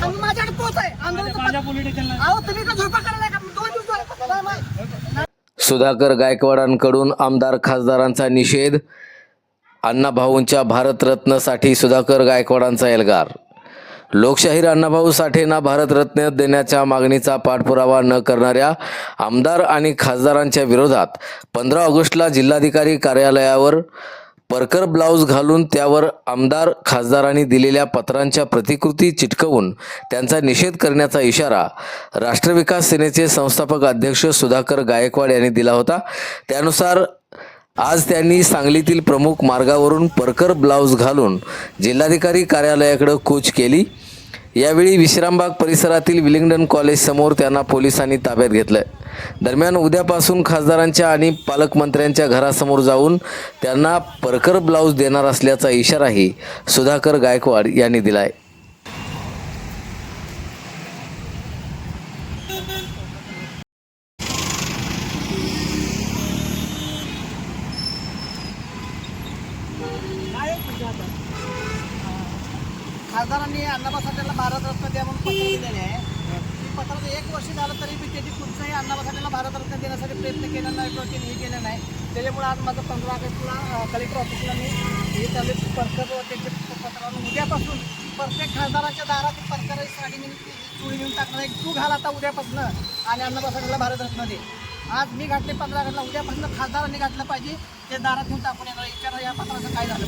आणि माझ्याकडे तोच आहे आंदोलन. अहो तुम्ही का झोपा करायला का 2 दिवस. सुधाकर गायकवाडांकडून आमदार खासदारांचा निषेध. अण्णाभाऊंच्या भारतरत्नसाठी सुधाकर गायकवाडांचा एल्गार. लोकशाहीर अण्णाभाऊ साठेंना भारतरत्न देण्याच्या मागणीचा पाठपुरावा न करणाऱ्या आमदार आणि खासदारांच्या विरोधात 15 ऑगस्टला जिल्हाधिकारी कार्यालयावर परकर ब्लाऊज घालून त्यावर आमदार खासदारांनी दिलेल्या पत्रांच्या प्रतिकृती चिटकवून त्यांचा निषेध करण्याचा इशारा राष्ट्रविकास सेनेचे संस्थापक अध्यक्ष सुधाकर गायकवाड यांनी दिला होता. त्यानुसार आज त्यांनी सांगलीतील प्रमुख मार्गावरून परकर ब्लाऊज घालून जिल्हाधिकारी कार्यालयाकडे कूच केली. यावेळी विश्रामबाग परिसरातील विलिंग्डन कॉलेज समोर त्यांना पोलिसांनी ताब्यात घेतलं. दरम्यान उद्यापासून खासदारांच्या आणि पालकमंत्र्यांच्या घरासमोर जाऊन त्यांना परकर ब्लाऊज देणार असल्याचा इशाराही सुधाकर गायकवाड यांनी दिलाय. खासदारांनी अण्णाभाऊ साठेंना भारतरत्न द्या म्हणून पत्र दिलेले आहे. पत्राचं 1 वर्ष झालं तरी मी त्याची कुठचंही अण्णाभाऊ साठेंना भारतरत्न देण्यासाठी प्रयत्न केला नाही किंवा त्यांनी हे केलं नाही. त्याच्यामुळे आज माझं 15 ऑगस्टला कलेक्टर ऑफिसला मी हे चालू परकर व त्यांचे पत्रावरून उद्यापासून प्रत्येक खासदाराच्या दारात परकर साडी मी चुळी घेऊन टाकणार आहे. तू घाल आता उद्यापासून आणि अण्णाभाऊ साठेंना भारतरत्न दे. आज मी घातले 15 ऑगस्टला, उद्यापासून खासदारांनी घातलं पाहिजे. ते दारात घेऊन टाकून येणार. विचारा या पत्राचं काय झालं.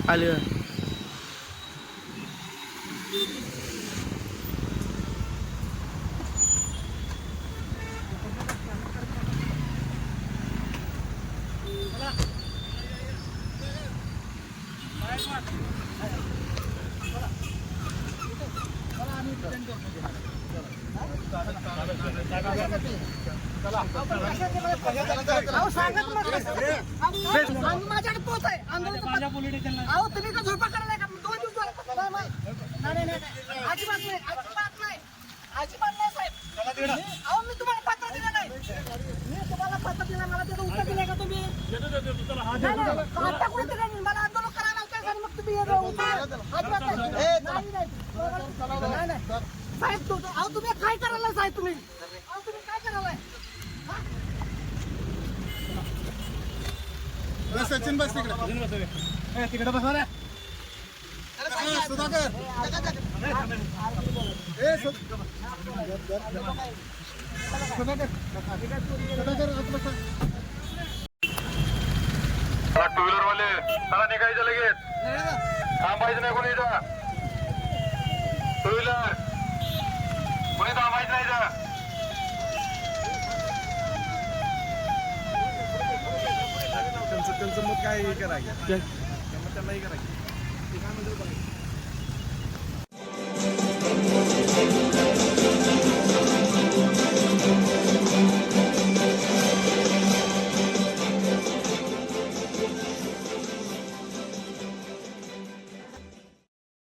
आले माझ्याकडे तोच आहे आंदोलन. अहो तुम्ही का झोपा करायला का 2 दिवस. नाही अजिबात नाही, अजिबात नाही साहेब. अहो मी तुम्हाला पत्र दिलं नाही. मी तुम्हाला पत्र दिलं, मला त्याचं उत्तर दिलंय का तुम्ही? आता कुठे दिलं नाही. मला आंदोलन करायला लावताय आणि मग तुम्ही अजिबात नाही साहेब. अहो तुम्ही काय करायला साहेब? तुम्ही काय करायला? सचिन बस तिकडे बस रे. सुधाकर टू व्हीलर वाले चला निघायचं लगेच. थांबायचं नाही कोणी इथं. टू व्हीलर कोणी थांबायचं नाही इथं. त्यांचं मत काय करायचं त्यांना हे करायचं.